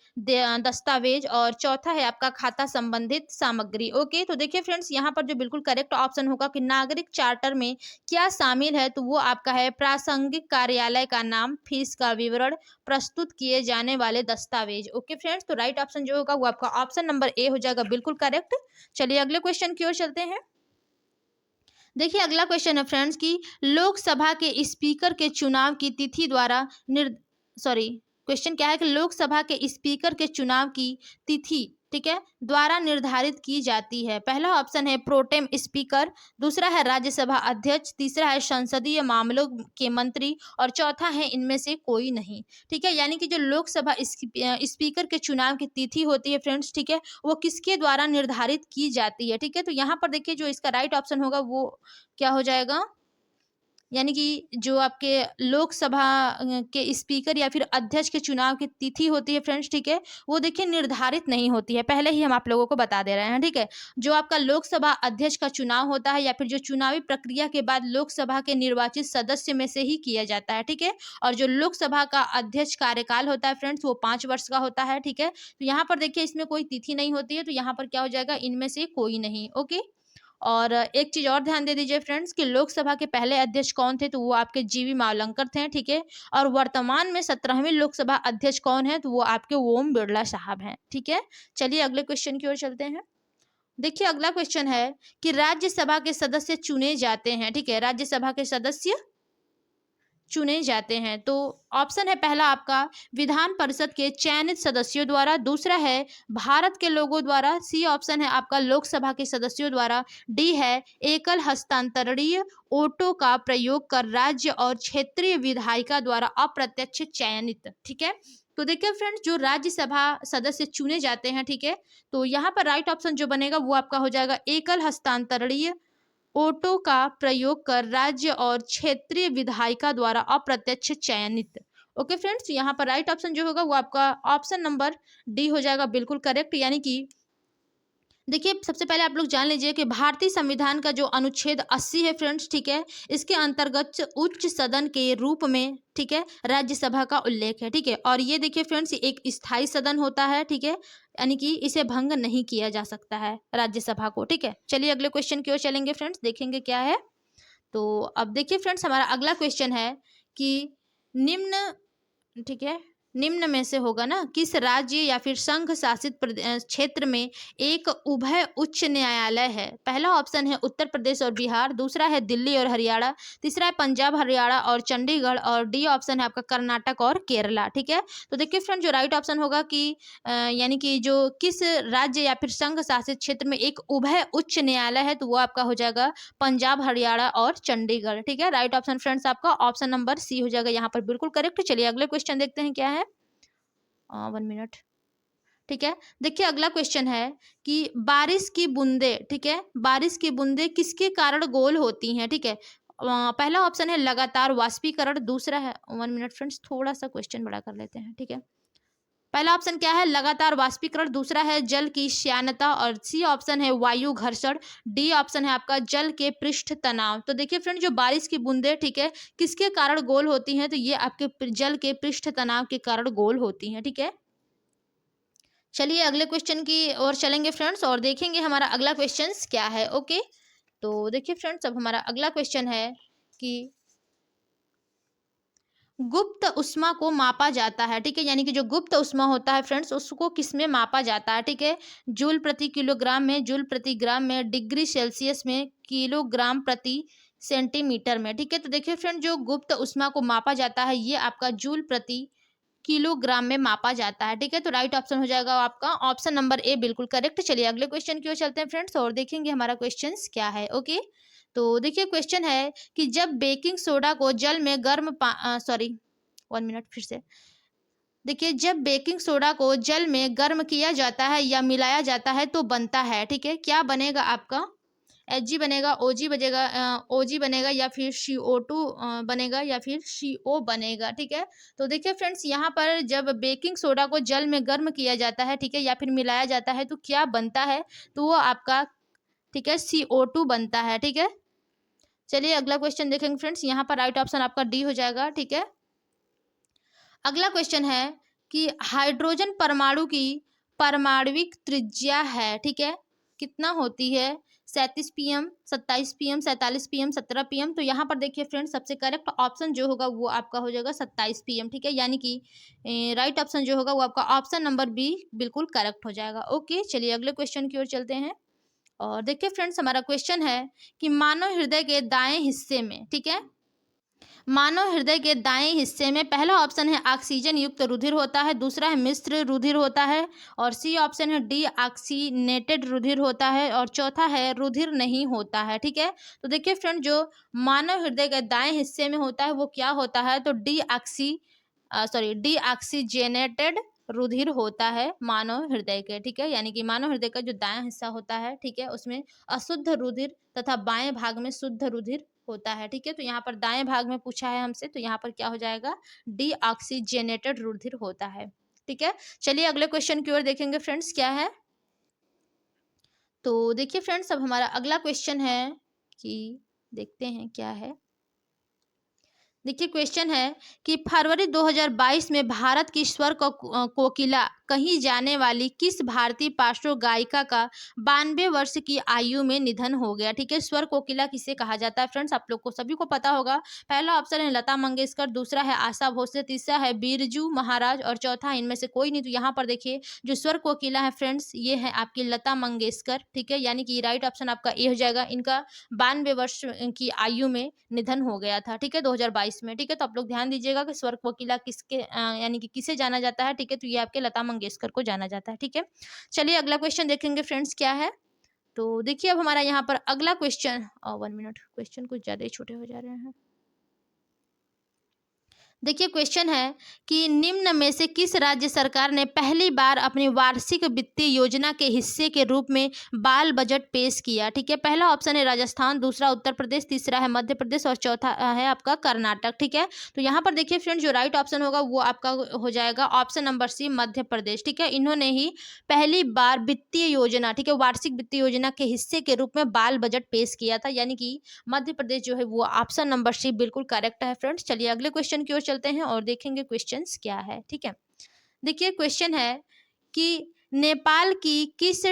S1: दस्तावेज, और चौथा है आपका खाता संबंधित सामग्री। ओके, तो देखिए फ्रेंड्स, यहाँ पर जो बिल्कुल करेक्ट ऑप्शन होगा कि नागरिक चार्टर में क्या शामिल है, तो वो आपका है प्रासंगिक कार्यालय का नाम, फीस का विवरण, प्रस्तुत किए जाने वाले दस्तावेज। ओके फ्रेंड्स, तो राइट ऑप्शन जो होगा वो आपका ऑप्शन नंबर ए हो जाएगा बिल्कुल करेक्ट। चलिए अगले क्वेश्चन की ओर चलते हैं। देखिए अगला क्वेश्चन है फ्रेंड्स कि लोकसभा के स्पीकर के चुनाव की तिथि द्वारा सॉरी, क्वेश्चन क्या है कि लोकसभा के स्पीकर के चुनाव की तिथि, ठीक है, द्वारा निर्धारित की जाती है। पहला ऑप्शन है प्रोटेम स्पीकर, दूसरा है राज्यसभा अध्यक्ष, तीसरा है संसदीय मामलों के मंत्री, और चौथा है इनमें से कोई नहीं। ठीक है, यानी कि जो लोकसभा स्पीकर के चुनाव की तिथि होती है फ्रेंड्स, ठीक है, वो किसके द्वारा निर्धारित की जाती है? ठीक है, तो यहाँ पर देखिए जो इसका राइट ऑप्शन होगा वो क्या हो जाएगा, यानी कि जो आपके लोकसभा के स्पीकर या फिर अध्यक्ष के चुनाव की तिथि होती है फ्रेंड्स, ठीक है, वो देखिए निर्धारित नहीं होती है, पहले ही हम आप लोगों को बता दे रहे हैं, ठीक है। जो आपका लोकसभा अध्यक्ष का चुनाव होता है या फिर जो चुनावी प्रक्रिया के बाद लोकसभा के निर्वाचित सदस्य में से ही किया जाता है, ठीक है। और जो लोकसभा का अध्यक्ष कार्यकाल होता है फ्रेंड्स, वो 5 वर्ष का होता है, ठीक है। तो यहाँ पर देखिए इसमें कोई तिथि नहीं होती है, तो यहाँ पर क्या हो जाएगा, इनमें से कोई नहीं। ओके। और एक चीज और ध्यान दे दीजिए फ्रेंड्स कि लोकसभा के पहले अध्यक्ष कौन थे, तो वो आपके जीवी मावलंकर थे, ठीक है। और वर्तमान में 17वें लोकसभा अध्यक्ष कौन है, तो वो आपके ओम बिरला साहब हैं, ठीक है। चलिए अगले क्वेश्चन की ओर चलते हैं। देखिए अगला क्वेश्चन है कि राज्यसभा के सदस्य चुने जाते हैं, ठीक है, राज्यसभा के सदस्य चुने जाते हैं। तो ऑप्शन है पहला आपका विधान परिषद के चयनित सदस्यों द्वारा, दूसरा है भारत के लोगों द्वारा, सी ऑप्शन है आपका लोकसभा के सदस्यों द्वारा, डी है एकल हस्तांतरणीय वोटों का प्रयोग कर राज्य और क्षेत्रीय विधायिका द्वारा अप्रत्यक्ष चयनित, ठीक है। तो देखिए फ्रेंड्स जो राज्यसभा सदस्य चुने जाते हैं, ठीक है, तो यहाँ पर राइट ऑप्शन जो बनेगा वो आपका हो जाएगा एकल हस्तांतरणीय वोटों का प्रयोग कर राज्य और क्षेत्रीय विधायिका द्वारा अप्रत्यक्ष चयनित। ओके फ्रेंड्स, यहाँ पर राइट ऑप्शन जो होगा वो आपका ऑप्शन नंबर डी हो जाएगा, बिल्कुल करेक्ट। यानी कि देखिए सबसे पहले आप लोग जान लीजिए कि भारतीय संविधान का जो अनुच्छेद 80 है फ्रेंड्स, ठीक है, इसके अंतर्गत उच्च सदन के रूप में, ठीक है, राज्यसभा का उल्लेख है, ठीक है। और ये देखिए फ्रेंड्स एक स्थायी सदन होता है, ठीक है, यानी कि इसे भंग नहीं किया जा सकता है राज्यसभा को, ठीक है। चलिए अगले क्वेश्चन की ओर चलेंगे फ्रेंड्स, देखेंगे क्या है। तो अब देखिए फ्रेंड्स हमारा अगला क्वेश्चन है कि निम्न, ठीक है, निम्न में से होगा ना, किस राज्य या फिर संघ शासित क्षेत्र में एक उभय उच्च न्यायालय है। पहला ऑप्शन है उत्तर प्रदेश और बिहार, दूसरा है दिल्ली और हरियाणा, तीसरा है पंजाब हरियाणा और चंडीगढ़, और डी ऑप्शन है आपका कर्नाटक और केरला, ठीक है। तो देखिए फ्रेंड जो राइट ऑप्शन होगा कि यानी कि जो किस राज्य या फिर संघ शासित क्षेत्र में एक उभय उच्च न्यायालय है, तो वो आपका हो जाएगा पंजाब हरियाणा और चंडीगढ़, ठीक है। राइट ऑप्शन फ्रेंड्स आपका ऑप्शन नंबर सी हो जाएगा यहाँ पर, बिल्कुल करेक्ट। चलिए अगले क्वेश्चन देखते हैं क्या है। 1 मिनट, ठीक है। देखिए अगला क्वेश्चन है कि बारिश की बूंदे, ठीक है, बारिश की बूंदे किसके कारण गोल होती हैं, ठीक है। पहला ऑप्शन है लगातार वाष्पीकरण, दूसरा है 1 मिनट फ्रेंड्स, थोड़ा सा क्वेश्चन बड़ा कर लेते हैं, ठीक है। पहला ऑप्शन क्या है, लगातार वाष्पीकरण, दूसरा है जल की श्यानता, और सी ऑप्शन है वायु घर्षण, डी ऑप्शन है आपका जल के पृष्ठ तनाव। तो देखिए फ्रेंड जो बारिश की बूंदे, ठीक है, किसके कारण गोल होती हैं, तो ये आपके जल के पृष्ठ तनाव के कारण गोल होती हैं, ठीक है। चलिए अगले क्वेश्चन की ओर चलेंगे फ्रेंड्स और देखेंगे हमारा अगला क्वेश्चन क्या है। ओके, तो देखिए फ्रेंड्स अब हमारा अगला क्वेश्चन है कि गुप्त ऊष्मा को मापा जाता है, ठीक है, यानी कि जो गुप्त ऊष्मा होता है फ्रेंड्स उसको किस में मापा जाता है, ठीक है। जूल प्रति किलोग्राम में, जूल प्रति ग्राम में, डिग्री सेल्सियस में, किलोग्राम प्रति सेंटीमीटर में, ठीक है। तो देखिए फ्रेंड जो गुप्त ऊष्मा को मापा जाता है ये आपका जूल प्रति किलोग्राम में मापा जाता है, ठीक है। तो राइट ऑप्शन हो जाएगा आपका ऑप्शन नंबर ए, बिल्कुल करेक्ट। चलिए अगले क्वेश्चन की ओर चलते हैं फ्रेंड्स और देखेंगे हमारा क्वेश्चन क्या है। ओके, तो देखिए क्वेश्चन है कि जब बेकिंग सोडा को जल में गर्म 1 मिनट फिर से, देखिए जब बेकिंग सोडा को जल में गर्म किया जाता है या मिलाया जाता है तो बनता है, ठीक है, क्या बनेगा आपका, एच बनेगा, ओजी बनेगा या फिर CO2 बनेगा या फिर CO बनेगा, ठीक है। तो देखिए फ्रेंड्स यहाँ पर जब बेकिंग सोडा को जल में गर्म किया जाता है, ठीक है, या फिर मिलाया जाता है तो क्या बनता है, तो वो आपका, ठीक है, CO2 बनता है, ठीक है। चलिए अगला क्वेश्चन देखेंगे फ्रेंड्स, यहाँ पर राइट ऑप्शन आपका डी हो जाएगा, ठीक है। अगला क्वेश्चन है कि हाइड्रोजन परमाणु की परमाणविक त्रिज्या है, ठीक है, कितना होती है, 37 pm, 27 pm, 47 pm, 17 pm। तो यहाँ पर देखिए फ्रेंड्स सबसे करेक्ट ऑप्शन जो होगा वो आपका हो जाएगा 27 pm, ठीक है, यानी कि राइट ऑप्शन जो होगा वो आपका ऑप्शन नंबर बी बिल्कुल करेक्ट हो जाएगा। ओके, चलिए अगले क्वेश्चन की ओर चलते हैं और देखिए फ्रेंड्स हमारा क्वेश्चन है कि मानव हृदय के दाएं हिस्से में, ठीक है, मानव हृदय के दाएं हिस्से में पहला ऑप्शन है ऑक्सीजन युक्त रुधिर होता है, दूसरा है मिश्र रुधिर होता है, और सी ऑप्शन है डी ऑक्सीनेटेड रुधिर होता है, और चौथा है रुधिर नहीं होता है, ठीक है। तो देखिए फ्रेंड जो मानव हृदय के दाएं हिस्से में होता है वो क्या होता है, तो डी ऑक्सीजेनेटेड रुधिर होता है मानव हृदय के, ठीक है, यानी कि मानव हृदय का जो दायां हिस्सा होता है, ठीक है, उसमें अशुद्ध रुधिर तथा बाएं भाग में शुद्ध रुधिर होता है, ठीक है। तो यहाँ पर दाएं भाग में पूछा है हमसे, तो यहाँ पर क्या हो जाएगा, डीऑक्सीजनेटेड रुधिर होता है, ठीक है। चलिए अगले क्वेश्चन की ओर देखेंगे फ्रेंड्स, क्या है। तो देखिए फ्रेंड्स, अब हमारा अगला क्वेश्चन है कि देखते हैं क्या है। देखिए क्वेश्चन है कि फरवरी 2022 में भारत की स्वर कोकिला कही जाने वाली किस भारतीय पार्श्व गायिका का 92 वर्ष की आयु में निधन हो गया, ठीक है। स्वर कोकिला किसे कहा जाता है फ्रेंड्स, आप लोग को सभी को पता होगा। पहला ऑप्शन है लता मंगेशकर, दूसरा है आशा भोसले, तीसरा है बिरजू महाराज और चौथा इनमें से कोई नहीं। तो यहाँ पर देखिए जो स्वर कोकिला है फ्रेंड्स, ये है आपकी लता मंगेशकर, ठीक है। यानी कि राइट ऑप्शन आपका ए हो जाएगा। इनका 92 वर्ष की आयु में निधन हो गया था, ठीक है, 2022 में, ठीक है। तो आप लोग ध्यान दीजिएगा कि स्वर कोकिला किसके यानी कि किसे जाना जाता है, ठीक है। तो ये आपके लता मंगेशकर को जाना जाता है, ठीक है। चलिए अगला क्वेश्चन देखेंगे फ्रेंड्स, क्या है। तो देखिए अब हमारा यहाँ पर अगला क्वेश्चन, 1 मिनट, क्वेश्चन कुछ ज्यादा ही छोटे हो जा रहे हैं। देखिए क्वेश्चन है कि निम्न में से किस राज्य सरकार ने पहली बार अपनी वार्षिक वित्तीय योजना के हिस्से के रूप में बाल बजट पेश किया, ठीक है। पहला ऑप्शन है राजस्थान, दूसरा उत्तर प्रदेश, तीसरा है मध्य प्रदेश और चौथा है आपका कर्नाटक, ठीक है। तो यहाँ पर देखिए फ्रेंड, जो राइट ऑप्शन होगा वो आपका हो जाएगा ऑप्शन नंबर सी, मध्य प्रदेश, ठीक है। इन्होंने ही पहली बार वित्तीय योजना, ठीक है, वार्षिक वित्तीय योजना के हिस्से के रूप में बाल बजट पेश किया था, यानी कि मध्य प्रदेश जो है वो ऑप्शन नंबर सी बिल्कुल करेक्ट है फ्रेंड्स। चलिए अगले क्वेश्चन की ओर चलते हैं और देखेंगे क्वेश्चंस क्या है, ठीक है। देखिए क्वेश्चन है कि नेपाल की किस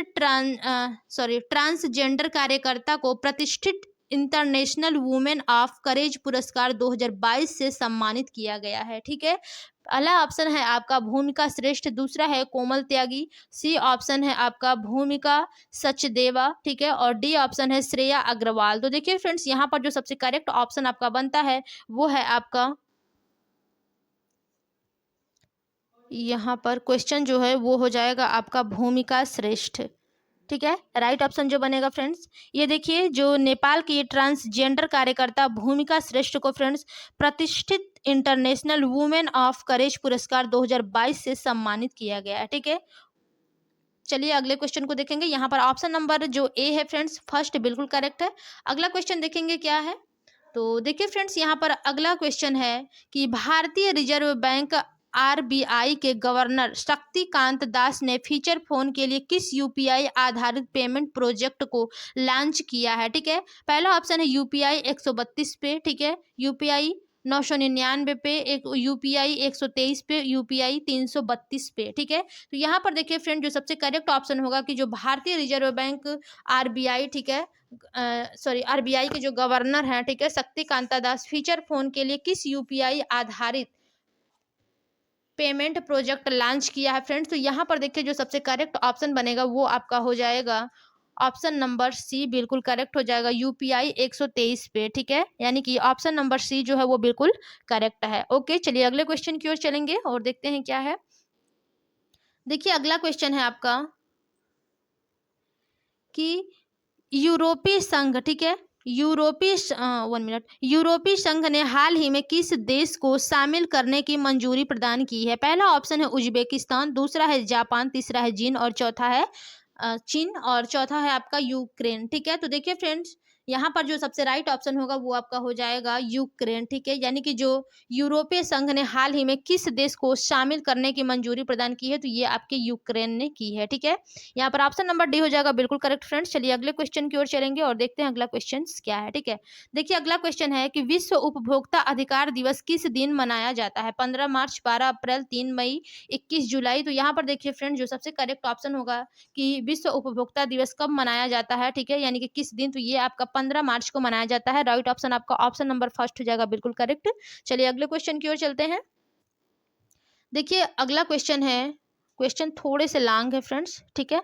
S1: ट्रांसजेंडर कार्यकर्ता को प्रतिष्ठित इंटरनेशनल वुमेन ऑफ करेज पुरस्कार 2022 से सम्मानित किया गया है, ठीक है। पहला ऑप्शन है आपका भूमिका श्रेष्ठ, दूसरा है कोमल त्यागी, सी ऑप्शन है आपका भूमिका सचदेवा, ठीक है, और डी ऑप्शन है श्रेया अग्रवाल। तो देखिए फ्रेंड्स, यहाँ पर जो सबसे करेक्ट ऑप्शन आपका बनता है वो है आपका, यहाँ पर क्वेश्चन जो है वो हो जाएगा आपका भूमिका श्रेष्ठ, ठीक है। राइट ऑप्शन जो बनेगा फ्रेंड्स, ये देखिए जो नेपाल की ट्रांसजेंडर कार्यकर्ता भूमिका श्रेष्ठ को फ्रेंड्स प्रतिष्ठित इंटरनेशनल वुमेन ऑफ करेज पुरस्कार 2022 से सम्मानित किया गया है, ठीक है। चलिए अगले क्वेश्चन को देखेंगे। यहाँ पर ऑप्शन नंबर जो ए है फ्रेंड्स, फर्स्ट बिल्कुल करेक्ट है। अगला क्वेश्चन देखेंगे क्या है। तो देखिए फ्रेंड्स, यहाँ पर अगला क्वेश्चन है कि भारतीय रिजर्व बैंक आरबीआई के गवर्नर शक्तिकांत दास ने फीचर फोन के लिए किस यूपीआई आधारित पेमेंट प्रोजेक्ट को लॉन्च किया है, ठीक है। पहला ऑप्शन है यूपीआई 132 पे, ठीक है, यूपीआई 999 पे, एक यूपीआई 123 पे, यूपीआई 332 पे, ठीक है। तो यहाँ पर देखिए फ्रेंड, जो सबसे करेक्ट ऑप्शन होगा कि जो भारतीय रिजर्व बैंक आरबीआई, ठीक है, आरबीआई के जो गवर्नर हैं, ठीक है, शक्तिकांता दास फीचर फोन के लिए किस यूपीआई आधारित पेमेंट प्रोजेक्ट लॉन्च किया है फ्रेंड्स। तो यहाँ पर देखिए जो सबसे करेक्ट ऑप्शन बनेगा वो आपका हो जाएगा ऑप्शन नंबर सी, बिल्कुल करेक्ट हो जाएगा, यूपीआई 123 पे, ठीक है। यानी कि ऑप्शन नंबर सी जो है वो बिल्कुल करेक्ट है। ओके, चलिए अगले क्वेश्चन की ओर चलेंगे और देखते हैं क्या है। देखिए अगला क्वेश्चन है आपका कि यूरोपीय संघ, ठीक है, यूरोपीय संघ ने हाल ही में किस देश को शामिल करने की मंजूरी प्रदान की है। पहला ऑप्शन है उज्बेकिस्तान, दूसरा है जापान, तीसरा है चीन और चौथा है आपका यूक्रेन, ठीक है। तो देखिए फ्रेंड्स, यहाँ पर जो सबसे राइट ऑप्शन होगा वो आपका हो जाएगा यूक्रेन, ठीक है। यानी कि जो यूरोपीय संघ ने हाल ही में किस देश को शामिल करने की मंजूरी प्रदान की है, तो ये आपके यूक्रेन ने की है, ठीक है। यहाँ पर ऑप्शन नंबर डी हो जाएगा बिल्कुल करेक्ट फ्रेंड्स। चलिए अगले क्वेश्चन की ओर चलेंगे और देखते हैं अगला क्वेश्चन क्या है, ठीक है। देखिए अगला क्वेश्चन है कि विश्व उपभोक्ता अधिकार दिवस किस दिन मनाया जाता है। 15 मार्च, 12 अप्रैल, 3 मई, 21 जुलाई। तो यहाँ पर देखिए फ्रेंड, जो सबसे करेक्ट ऑप्शन होगा कि विश्व उपभोक्ता दिवस कब मनाया जाता है, ठीक है, यानी कि किस दिन, तो ये आपका 15 मार्च को मनाया जाता है। राइट ऑप्शन आपका ऑप्शन नंबर फर्स्ट हो जाएगा बिल्कुल करेक्ट। चलिए अगले क्वेश्चन की ओर चलते हैं। देखिए अगला क्वेश्चन है, क्वेश्चन थोड़े से लॉन्ग है फ्रेंड्स, ठीक है,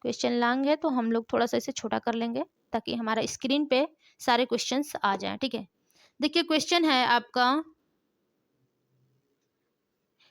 S1: क्वेश्चन लॉन्ग है तो हम लोग थोड़ा सा इसे छोटा कर लेंगे ताकि हमारा स्क्रीन पे सारे क्वेश्चंस आ जाएं, ठीक है। देखिए क्वेश्चन है आपका,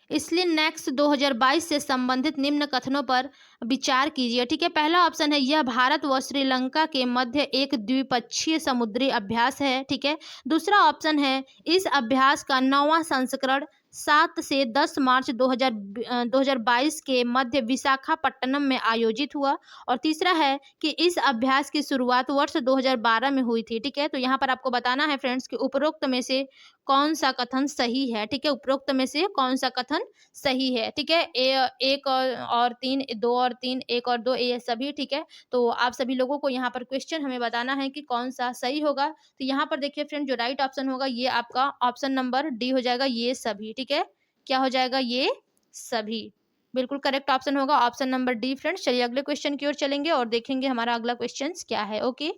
S1: इसलिए नेक्स्ट 2022 से संबंधित निम्न कथनों पर विचार कीजिए, ठीक है। पहला ऑप्शन है यह भारत व श्रीलंका के मध्य एक द्विपक्षीय समुद्री अभ्यास है, ठीक है। दूसरा ऑप्शन है इस अभ्यास का 9वां संस्करण 7 से 10 मार्च 2022 के मध्य विशाखापट्टनम में आयोजित हुआ। और तीसरा है कि इस अभ्यास की शुरुआत वर्ष 2012 में हुई थी। ठीक है, तो यहाँ पर आपको बताना है फ्रेंड्स कि उपरोक्त में से कौन सा कथन सही है। ठीक है, उपरोक्त में से कौन सा कथन सही है। ठीक है, एक और तीन, दो और तीन, एक और दो, ये सभी। ठीक है, तो आप सभी लोगों को यहाँ पर क्वेश्चन हमें बताना है कि कौन सा सही होगा। तो यहाँ पर देखिए फ्रेंड, जो राइट ऑप्शन होगा ये आपका ऑप्शन नंबर डी हो जाएगा, ये सभी। ठीक है, क्या हो जाएगा, ये सभी। बिल्कुल करेक्ट ऑप्शन होगा ऑप्शन नंबर डी फ्रेंड्स। चलिए अगले क्वेश्चन की ओर चलेंगे और देखेंगे हमारा अगला क्वेश्चन क्या है। ओके,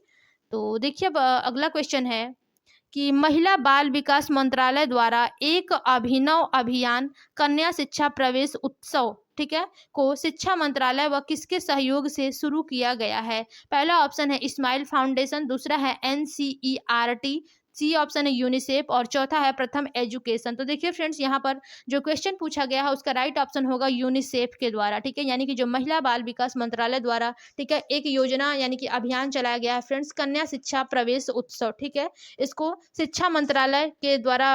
S1: तो देखिए अब अगला क्वेश्चन है कि महिला बाल विकास मंत्रालय द्वारा एक अभिनव अभियान कन्या शिक्षा प्रवेश उत्सव, ठीक है, को शिक्षा मंत्रालय व किसके सहयोग से शुरू किया गया है। पहला ऑप्शन है स्माइल फाउंडेशन, दूसरा है एनसीईआरटी, सी ऑप्शन है यूनिसेफ और चौथा है प्रथम एजुकेशन। तो देखिए फ्रेंड्स, यहाँ पर जो क्वेश्चन पूछा गया है उसका राइट ऑप्शन होगा यूनिसेफ के द्वारा। ठीक है, यानी कि जो महिला बाल विकास मंत्रालय द्वारा, ठीक है, एक योजना यानी कि अभियान चलाया गया है फ्रेंड्स, कन्या शिक्षा प्रवेश उत्सव। ठीक है, इसको शिक्षा मंत्रालय के द्वारा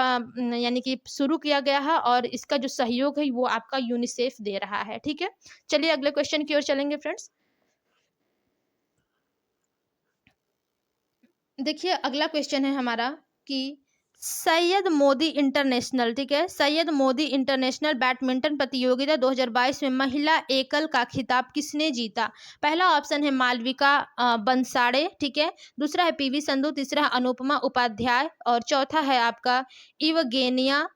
S1: यानी कि शुरू किया गया है और इसका जो सहयोग है वो आपका यूनिसेफ दे रहा है। ठीक है, चलिए अगले क्वेश्चन की ओर चलेंगे फ्रेंड्स। देखिए अगला क्वेश्चन है हमारा कि सैयद मोदी इंटरनेशनल, ठीक है, सैयद मोदी इंटरनेशनल बैडमिंटन प्रतियोगिता 2022 में महिला एकल का खिताब किसने जीता। पहला ऑप्शन है मालविका बंसाड़े, ठीक है, दूसरा है पीवी संधू, तीसरा है अनुपमा उपाध्याय और चौथा है आपका इवगेनिया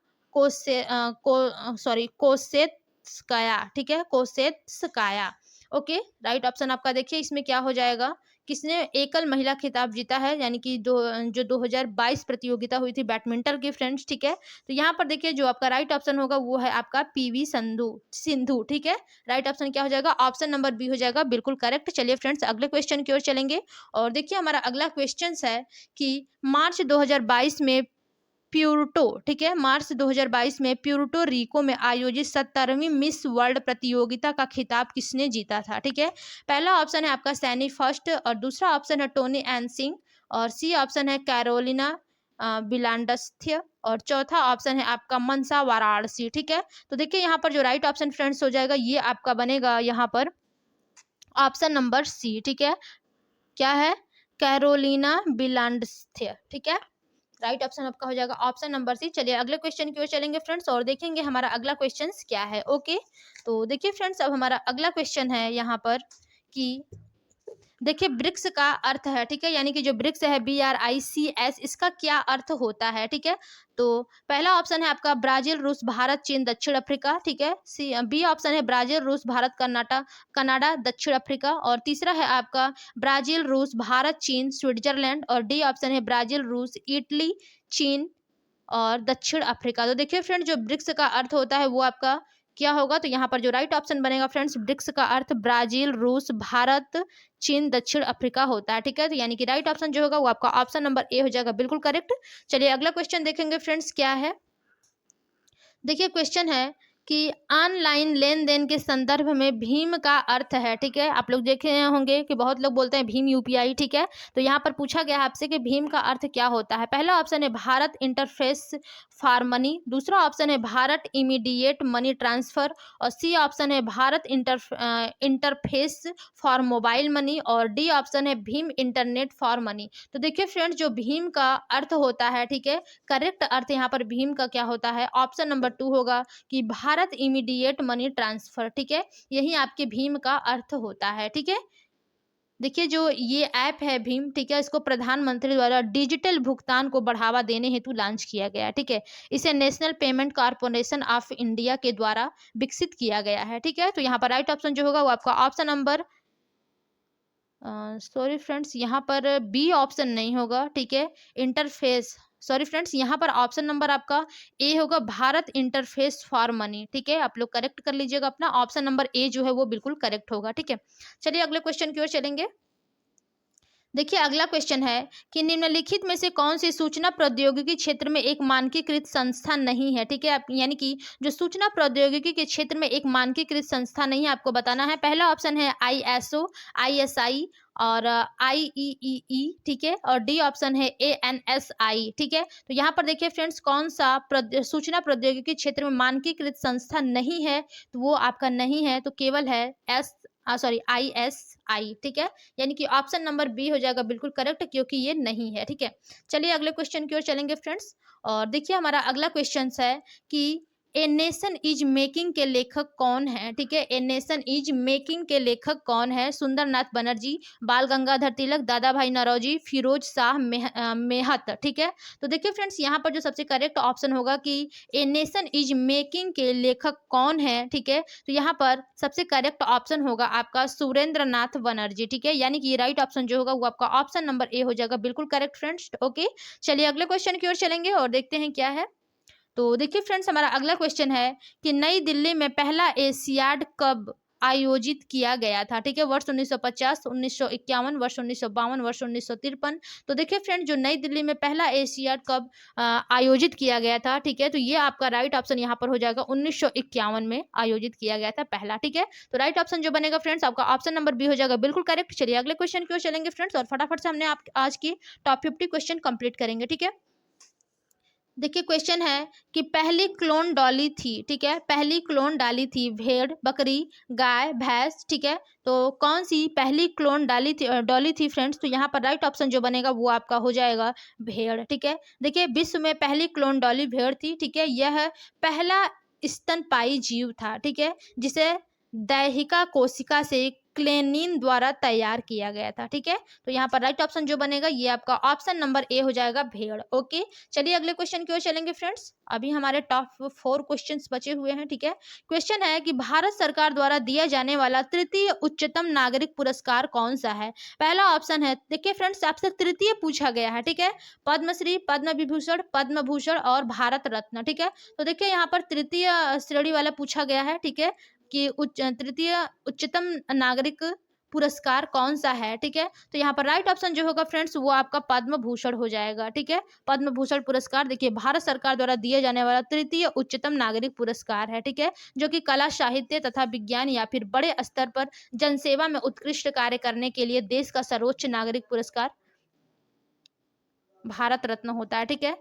S1: कोसेत्स्काया। ठीक है, कोसेत्स्काया। ओके, राइट ऑप्शन आपका देखिए इसमें क्या हो जाएगा, किसने एकल महिला खिताब जीता है, यानी कि जो 2022 प्रतियोगिता हुई थी बैडमिंटन की फ्रेंड्स। ठीक है, तो यहाँ पर देखिए जो आपका राइट ऑप्शन होगा वो है आपका पीवी सिंधु। ठीक है, राइट ऑप्शन क्या हो जाएगा, ऑप्शन नंबर बी हो जाएगा, बिल्कुल करेक्ट। चलिए फ्रेंड्स अगले क्वेश्चन की ओर चलेंगे और देखिए हमारा अगला क्वेश्चन है कि मार्च 2022 में प्यूर्टो, ठीक है, मार्च 2022 में प्यूर्टो रिको में आयोजित 17वीं मिस वर्ल्ड प्रतियोगिता का खिताब किसने जीता था। ठीक है, पहला ऑप्शन है आपका सैनी फर्स्ट और दूसरा ऑप्शन है टोनी एन सिंह और सी ऑप्शन है कैरोलिना बिलांडस्थ्य और चौथा ऑप्शन है आपका मनसा वाराणसी। ठीक है, तो देखिए यहाँ पर जो राइट ऑप्शन फ्रेंड्स हो जाएगा ये आपका बनेगा यहाँ पर ऑप्शन नंबर सी। ठीक है, क्या है, कैरोलिना बिलांडस्थ्य। ठीक है, राइट ऑप्शन आपका हो जाएगा ऑप्शन नंबर सी। चलिए अगले क्वेश्चन की ओर चलेंगे फ्रेंड्स और देखेंगे हमारा अगला क्वेश्चन क्या है। ओके, तो देखिए फ्रेंड्स अब हमारा अगला क्वेश्चन है यहाँ पर कि देखिए ब्रिक्स का अर्थ है, ठीक है, यानी कि जो ब्रिक्स है BRICS, इसका क्या अर्थ होता है। ठीक है, तो पहला ऑप्शन है आपका ब्राजील रूस भारत चीन दक्षिण अफ्रीका। ठीक है, बी ऑप्शन है ब्राजील रूस भारत कनाडा दक्षिण अफ्रीका और तीसरा है आपका ब्राजील रूस भारत चीन स्विट्जरलैंड और डी ऑप्शन है ब्राजील रूस इटली चीन और दक्षिण अफ्रीका। तो देखिए फ्रेंड जो ब्रिक्स का अर्थ होता है वो आपका क्या होगा, तो यहाँ पर जो राइट ऑप्शन बनेगा फ्रेंड्स, ब्रिक्स का अर्थ ब्राजील रूस भारत चीन दक्षिण अफ्रीका होता है। ठीक है, तो यानी कि राइट ऑप्शन जो होगा वो आपका ऑप्शन नंबर ए हो जाएगा, बिल्कुल करेक्ट। चलिए अगला क्वेश्चन देखेंगे फ्रेंड्स क्या है। देखिए क्वेश्चन है कि ऑनलाइन लेन देन के संदर्भ में भीम का अर्थ है। ठीक है, आप लोग देखे होंगे कि बहुत लोग बोलते हैं भीम यूपीआई। ठीक है, तो यहाँ पर पूछा गया है आपसे कि भीम का अर्थ क्या होता है। पहला ऑप्शन है भारत इंटरफेस फॉर मनी, दूसरा ऑप्शन है भारत इमीडिएट मनी ट्रांसफर और सी ऑप्शन है Bharat interface for mobile money और डी ऑप्शन है भीम इंटरनेट फॉर मनी। तो देखिए फ्रेंड्स जो भीम का अर्थ होता है, ठीक है, करेक्ट अर्थ यहाँ पर भीम का क्या होता है, ऑप्शन नंबर 2 होगा कि भारत इमीडिएट मनी ट्रांसफर। ठीक है, यही आपके भीम का अर्थ होता है। ठीक है, देखिए जो ये ऐप है भीम, ठीक है, इसको प्रधानमंत्री द्वारा डिजिटल भुगतान को बढ़ावा देने हेतु लॉन्च किया गया है। ठीक है, इसे national payment corporation of India के द्वारा विकसित किया गया है। ठीक है, तो यहाँ पर राइट ऑप्शन जो होगा वो आपका ऑप्शन नंबर सॉरी फ्रेंड्स यहाँ पर बी ऑप्शन नहीं होगा। ठीक है, इंटरफेस, सॉरी फ्रेंड्स यहाँ पर ऑप्शन नंबर आपका ए होगा भारत इंटरफेस फॉर मनी। ठीक है, आप लोग करेक्ट कर लीजिएगा अपना, ऑप्शन नंबर ए जो है वो बिल्कुल करेक्ट होगा। ठीक है, चलिए अगले क्वेश्चन की ओर चलेंगे। देखिए अगला क्वेश्चन है कि निम्नलिखित में से कौन सी सूचना प्रौद्योगिकी क्षेत्र में एक मानकीकृत संस्था नहीं है। ठीक है, यानी कि जो सूचना प्रौद्योगिकी के क्षेत्र में एक मानकीकृत संस्था नहीं है, आपको बताना है। पहला ऑप्शन है आईएसओ, आईएसआई और आईईई। ठीक है, और डी ऑप्शन है एएनएसआई। ठीक है, तो यहाँ पर देखिए फ्रेंड्स, कौन सा सूचना प्रौद्योगिकी क्षेत्र में मानकीकृत संस्था नहीं है, तो वो आपका नहीं है, तो केवल है आईएसआई। ठीक है, यानी कि ऑप्शन नंबर बी हो जाएगा बिल्कुल करेक्ट, क्योंकि ये नहीं है। ठीक है, चलिए अगले क्वेश्चन की ओर चलेंगे फ्रेंड्स। और देखिए हमारा अगला क्वेश्चन है कि ए नेशन इज मेकिंग के लेखक कौन है। ठीक है, ए नेशन इज मेकिंग के लेखक कौन है? सुंदरनाथ बनर्जी, बाल गंगाधर तिलक, दादा भाई नौरोजी, फिरोज शाह मेहत। ठीक है, तो देखिए फ्रेंड्स, यहाँ पर जो सबसे करेक्ट ऑप्शन होगा कि ए नेशन इज मेकिंग के लेखक कौन है। ठीक है, तो यहाँ पर सबसे करेक्ट ऑप्शन होगा आपका सुरेंद्र नाथ बनर्जी। ठीक है, यानी कि राइट ऑप्शन जो होगा वो आपका ऑप्शन नंबर ए हो जाएगा बिल्कुल करेक्ट फ्रेंड्स। ओके, चलिए अगले क्वेश्चन की ओर चलेंगे और देखते हैं क्या है। तो देखिए फ्रेंड्स, हमारा अगला क्वेश्चन है कि नई दिल्ली में पहला एशियाड कब आयोजित किया गया था। ठीक है, वर्ष 1950, 1951, वर्ष 1952, वर्ष 1953। तो देखिए फ्रेंड, जो नई दिल्ली में पहला एशियाड कब आयोजित किया गया था, ठीक है, तो ये आपका राइट ऑप्शन यहाँ पर हो जाएगा 1951 में आयोजित किया गया था पहला। ठीक है, तो राइट ऑप्शन जो बनेगा फ्रेंड्स, आपका ऑप्शन नंबर बी हो जाएगा बिल्कुल करेक्ट। चलिए अगले क्वेश्चन की ओर चलेंगे फ्रेंड्स, और फटाफट से हमने आप आज की टॉप 50 क्वेश्चन कंप्लीट करेंगे। ठीक है, देखिए क्वेश्चन है कि पहली क्लोन डॉली थी। ठीक है, पहली क्लोन डाली थी भेड़, बकरी, गाय, भैंस। ठीक है, तो कौन सी पहली क्लोन डॉली थी फ्रेंड्स? तो यहाँ पर राइट ऑप्शन जो बनेगा वो आपका हो जाएगा भेड़। ठीक है, देखिए विश्व में पहली क्लोन डॉली भेड़ थी। ठीक है, यह पहला स्तनपायी जीव था। ठीक है, जिसे दैहिका कोशिका से क्लेनिन द्वारा तैयार किया गया था। ठीक है, तो यहाँ पर राइट ऑप्शन जो बनेगा ये आपका ऑप्शन नंबर ए हो जाएगा भेड़। ओके, चलिए अगले क्वेश्चन की ओर चलेंगे फ्रेंड्स। अभी हमारे टॉप 4 क्वेश्चंस बचे हुए हैं। ठीक है, क्वेश्चन है कि भारत सरकार द्वारा दिया जाने वाला तृतीय उच्चतम नागरिक पुरस्कार कौन सा है? पहला ऑप्शन है, देखिए फ्रेंड्स, आपसे तृतीय पूछा गया है। ठीक है, पद्मश्री, पद्म विभूषण, पद्म भूषण और भारत रत्न। ठीक है, तो देखिए यहाँ पर तृतीय श्रेणी वाला पूछा गया है। ठीक है, कि तृतीय उच्चतम नागरिक पुरस्कार कौन सा है। ठीक है, तो यहाँ पर राइट ऑप्शन जो होगा फ्रेंड्स वो आपका पद्म भूषण हो जाएगा। ठीक है, पद्म भूषण पुरस्कार देखिए भारत सरकार द्वारा दिए जाने वाला तृतीय उच्चतम नागरिक पुरस्कार है। ठीक है, जो कि कला, साहित्य तथा विज्ञान या फिर बड़े स्तर पर जनसेवा में उत्कृष्ट कार्य करने के लिए देश का सर्वोच्च नागरिक पुरस्कार भारत रत्न होता है। ठीक है,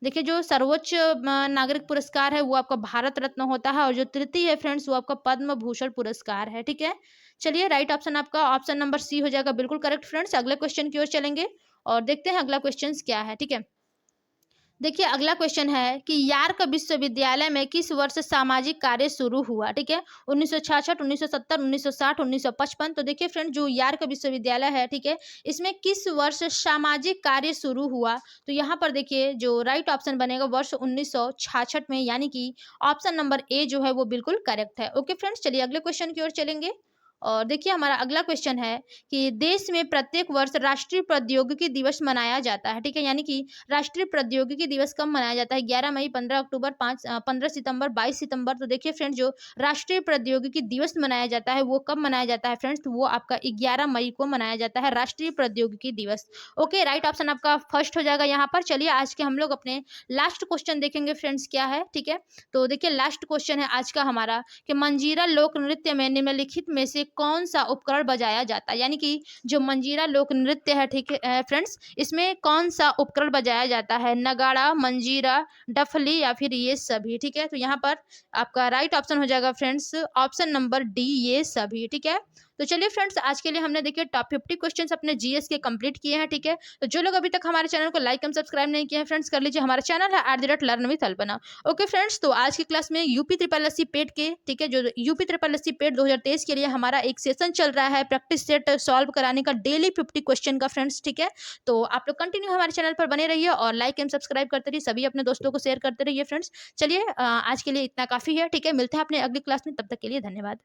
S1: देखिए जो सर्वोच्च नागरिक पुरस्कार है वो आपका भारत रत्न होता है, और जो तृतीय है फ्रेंड्स वो आपका पद्म भूषण पुरस्कार है। ठीक है, चलिए राइट ऑप्शन आपका ऑप्शन नंबर सी हो जाएगा बिल्कुल करेक्ट फ्रेंड्स। अगले क्वेश्चन की ओर चलेंगे और देखते हैं अगला क्वेश्चन क्या है। ठीक है, देखिए अगला क्वेश्चन है कि यार्क विश्वविद्यालय में किस वर्ष सामाजिक कार्य शुरू हुआ। ठीक है, 1966, 1970, 1960, 1955। तो देखिए फ्रेंड, जो यार्क विश्वविद्यालय है, ठीक है, इसमें किस वर्ष सामाजिक कार्य शुरू हुआ? तो यहाँ पर देखिए जो राइट ऑप्शन बनेगा वर्ष 1966 में, यानी कि ऑप्शन नंबर ए जो है वो बिल्कुल करेक्ट है। ओके फ्रेंड्स, चलिए अगले क्वेश्चन की ओर चलेंगे और देखिए हमारा अगला क्वेश्चन है कि देश में प्रत्येक वर्ष राष्ट्रीय प्रौद्योगिकी दिवस मनाया जाता है। ठीक है, यानी कि राष्ट्रीय प्रौद्योगिकी दिवस कब मनाया जाता है? 11 मई, 15 अक्टूबर, 15 सितंबर, 22 सितंबर। तो देखिए फ्रेंड्स, जो राष्ट्रीय प्रौद्योगिकी दिवस मनाया जाता है वो कब मनाया जाता है फ्रेंड्स? तो वो आपका 11 मई को मनाया जाता है, राष्ट्रीय प्रौद्योगिकी दिवस। ओके, राइट ऑप्शन आपका फर्स्ट हो जाएगा यहाँ पर। चलिए आज के हम लोग अपने लास्ट क्वेश्चन देखेंगे फ्रेंड्स क्या है। ठीक है, तो देखिए लास्ट क्वेश्चन है आज का हमारा कि मंजीरा लोक नृत्य में निम्नलिखित में से कौन सा उपकरण बजाया जाता है? यानी कि जो मंजीरा लोक नृत्य है, ठीक है फ्रेंड्स, इसमें कौन सा उपकरण बजाया जाता है? नगाड़ा, मंजीरा, डफली या फिर ये सभी। ठीक है, तो यहाँ पर आपका राइट ऑप्शन हो जाएगा फ्रेंड्स ऑप्शन नंबर डी, ये सभी। ठीक है, तो चलिए फ्रेंड्स, आज के लिए हमने देखिए टॉप 50 क्वेश्चंस अपने जीएस के कंप्लीट किए हैं। ठीक है, तो जो लोग अभी तक हमारे चैनल को लाइक एंड सब्सक्राइब नहीं किए हैं फ्रेंड्स, कर लीजिए। हमारा चैनल है @learn with Alpana. Okay friends, तो आज की क्लास में यूपी ट्रिपल एससी पेट के, ठीक है, जो यूपी ट्रिपल एससी पेट 2023 के लिए हमारा एक सेशन चल रहा है प्रैक्टिस सेट सॉल्व कराने का, डेली 50 क्वेश्चन का फ्रेंड्स। ठीक है, तो आप लोग कंटिन्यू हमारे चैनल पर बने रहिए और लाइक एंड सब्सक्राइब करते रहिए, सभी अपने दोस्तों को शेयर करते रहिए फ्रेंड्स। चलिए आज के लिए इतना काफी है। ठीक है, मिलते हैं अपने अगली क्लास में, तब तक के लिए धन्यवाद।